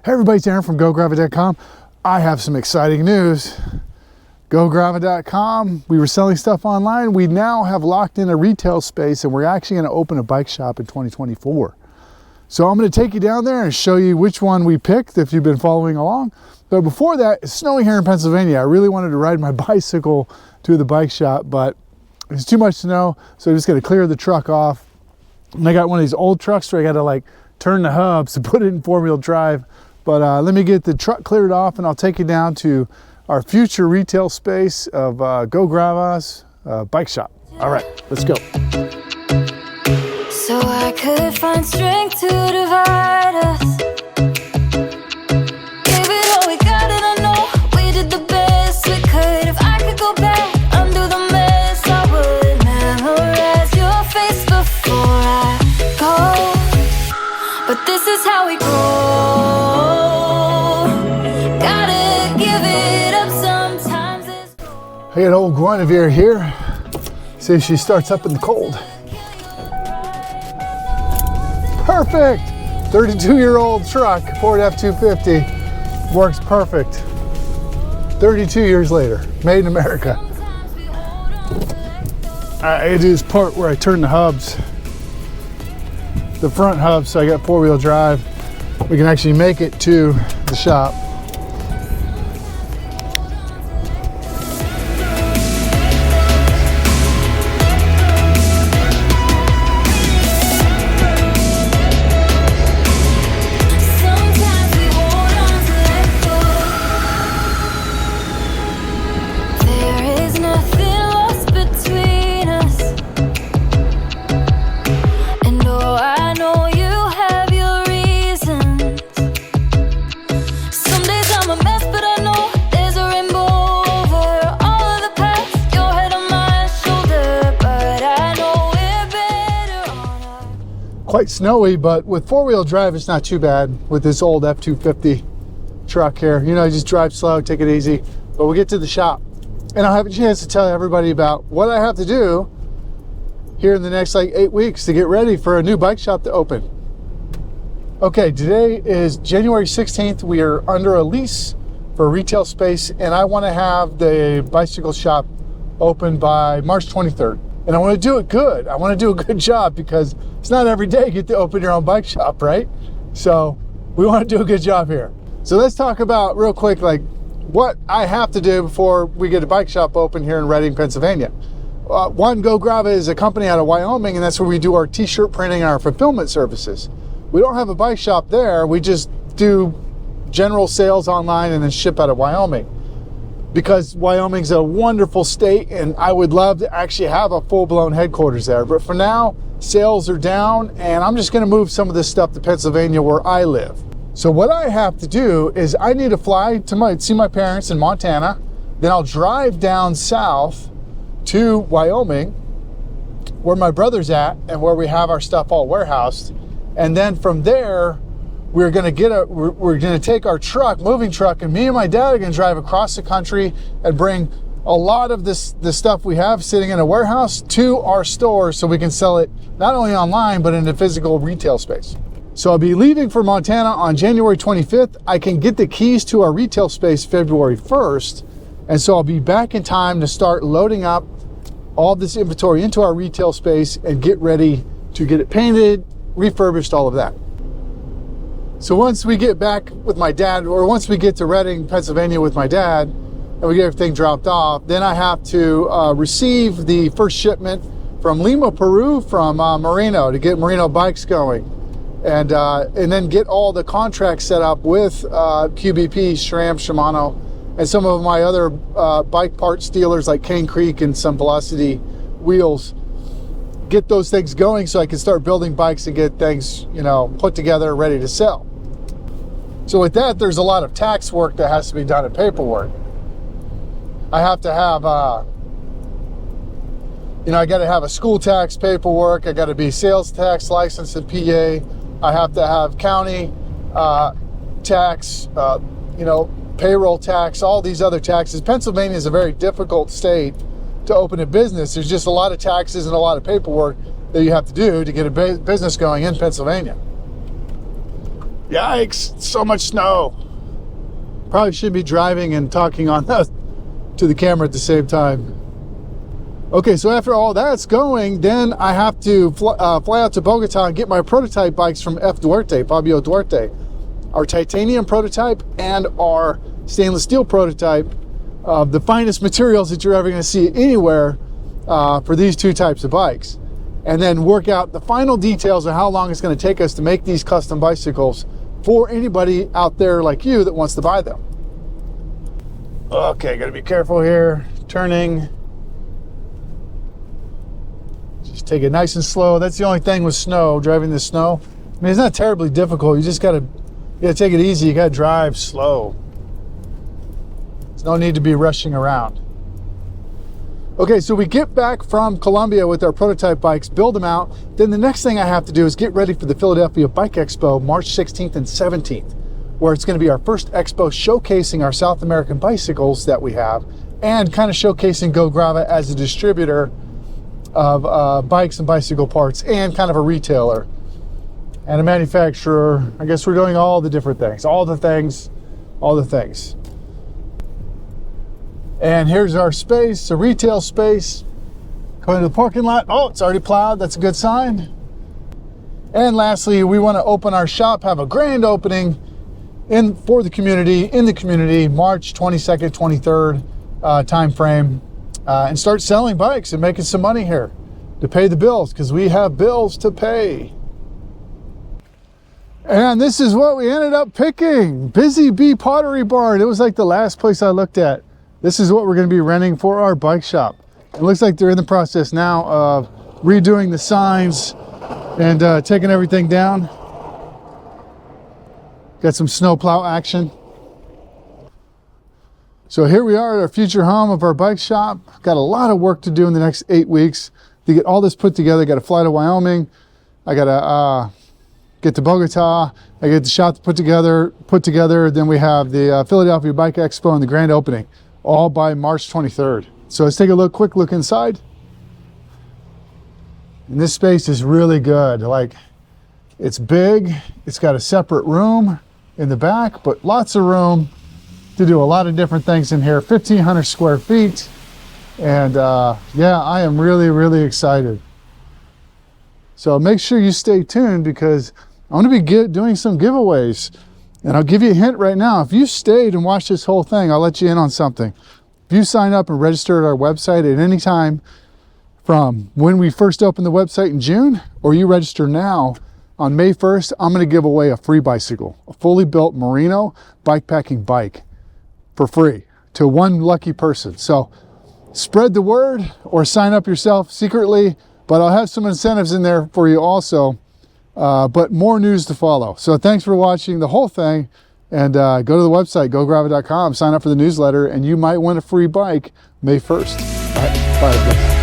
Hey everybody, it's Aaron from gograva.com. I have some exciting news. Gograva.com, we were selling stuff online. We now have locked in a retail space and we're actually going to open a bike shop in 2024. So I'm going to take you down there and show you which one we picked if you've been following along. But before that, it's snowing here in Pennsylvania. I really wanted to ride my bicycle to the bike shop, but it's too much snow, so I'm just going to clear the truck off. And I got one of these old trucks where I got to like turn the hubs to put it in four-wheel drive. But let me get the truck cleared off and I'll take you down to our future retail space of Grava's bike shop. All right, let's go. So I could find strength to divide us. Gave it all we got and I know we did the best we could. If I could go back, undo the mess, I would memorize your face before I go. But this is how we grow. I got old Guinevere here. See if she starts up in the cold. Perfect! 32-year-old truck, Ford F-250. Works perfect. 32 years later, made in America. I do this part where I turn the hubs, the front hubs, so I got four-wheel drive. We can actually make it to the shop. Quite snowy, but with four-wheel drive, it's not too bad with this old F-250 truck here. You know, you just drive slow, take it easy. But we'll get to the shop, and I'll have a chance to tell everybody about what I have to do here in the next like 8 weeks to get ready for a new bike shop to open. Okay, today is January 16th. We are under a lease for a retail space, and I want to have the bicycle shop open by March 23rd. And I want to do it good. I want to do a good job because it's not every day you get to open your own bike shop, right? So we want to do a good job here. So let's talk about real quick, like what I have to do before we get a bike shop open here in Reading, Pennsylvania. One, Grava is a company out of Wyoming, and that's where we do our t-shirt printing and our fulfillment services. We don't have a bike shop there. We just do general sales online and then ship out of Wyoming. Because Wyoming's a wonderful state and I would love to actually have a full-blown headquarters there. But for now, sales are down and I'm just gonna move some of this stuff to Pennsylvania where I live. So what I have to do is I need to fly to see my parents in Montana. Then I'll drive down south to Wyoming where my brother's at and where we have our stuff all warehoused. And then from there, we're gonna take our moving truck, and me and my dad are gonna drive across the country and bring a lot of the stuff we have sitting in a warehouse to our store so we can sell it not only online, but in a physical retail space. So I'll be leaving for Montana on January 25th. I can get the keys to our retail space February 1st. And so I'll be back in time to start loading up all this inventory into our retail space and get ready to get it painted, refurbished, all of that. So once we get back with my dad, or once we get to Reading, Pennsylvania with my dad, and we get everything dropped off, then I have to receive the first shipment from Lima, Peru, from Merino to get Merino bikes going. And then get all the contracts set up with QBP, SRAM, Shimano, and some of my other bike parts dealers like Cane Creek and some Velocity wheels. Get those things going so I can start building bikes and get things, you know, put together, ready to sell. So with that, there's a lot of tax work that has to be done in paperwork. I have to have, I got to have a school tax paperwork. I got to be sales tax licensed in PA. I have to have county tax, payroll tax, all these other taxes. Pennsylvania is a very difficult state to open a business. There's just a lot of taxes and a lot of paperwork that you have to do to get a business going in Pennsylvania. Yikes, so much snow. Probably should be driving and talking on to the camera at the same time. Okay, so after all that's going, then I have to fly out to Bogota and get my prototype bikes from Fabio Duarte. Our titanium prototype and our stainless steel prototype of the finest materials that you're ever going to see anywhere for these two types of bikes. And then work out the final details of how long it's going to take us to make these custom bicycles for anybody out there like you that wants to buy them. Okay, gotta be careful here. Turning. Just take it nice and slow. That's the only thing with snow, driving the snow. I mean, it's not terribly difficult. You just gotta take it easy. You gotta drive slow. There's no need to be rushing around. Okay, so we get back from Colombia with our prototype bikes, build them out. Then the next thing I have to do is get ready for the Philadelphia Bike Expo, March 16th and 17th, where it's going to be our first expo showcasing our South American bicycles that we have and kind of showcasing Grava as a distributor of bikes and bicycle parts and kind of a retailer and a manufacturer. I guess we're doing all the different things, all the things. And here's our space, a retail space. Going to the parking lot. Oh, it's already plowed. That's a good sign. And lastly, we want to open our shop, have a grand opening in the community, March 22nd, 23rd time frame, and start selling bikes and making some money here to pay the bills, because we have bills to pay. And this is what we ended up picking. Busy Bee Pottery Barn. It was like the last place I looked at. This is what we're going to be renting for our bike shop. It looks like they're in the process now of redoing the signs and taking everything down. Got some snowplow action. So here we are at our future home of our bike shop. Got a lot of work to do in the next 8 weeks to get all this put together. Got to fly to Wyoming. I got to get to Bogota. I get the shop put together. Then we have the Philadelphia Bike Expo and the grand opening, all by March 23rd. So let's take a quick look inside. And this space is really good. Like, it's big. It's got a separate room in the back, but lots of room to do a lot of different things in here. 1,500 square feet. And yeah, I am really, really excited. So make sure you stay tuned, because I'm going to be doing some giveaways. And I'll give you a hint right now. If you stayed and watched this whole thing, I'll let you in on something. If you sign up and register at our website at any time from when we first opened the website in June, or you register now on May 1st, I'm going to give away a free bicycle, a fully built Merino bikepacking bike for free to one lucky person. So spread the word or sign up yourself secretly, but I'll have some incentives in there for you also. But more news to follow. So thanks for watching the whole thing, and go to the website, gograva.com, sign up for the newsletter, and you might win a free bike May 1st. All right, bye.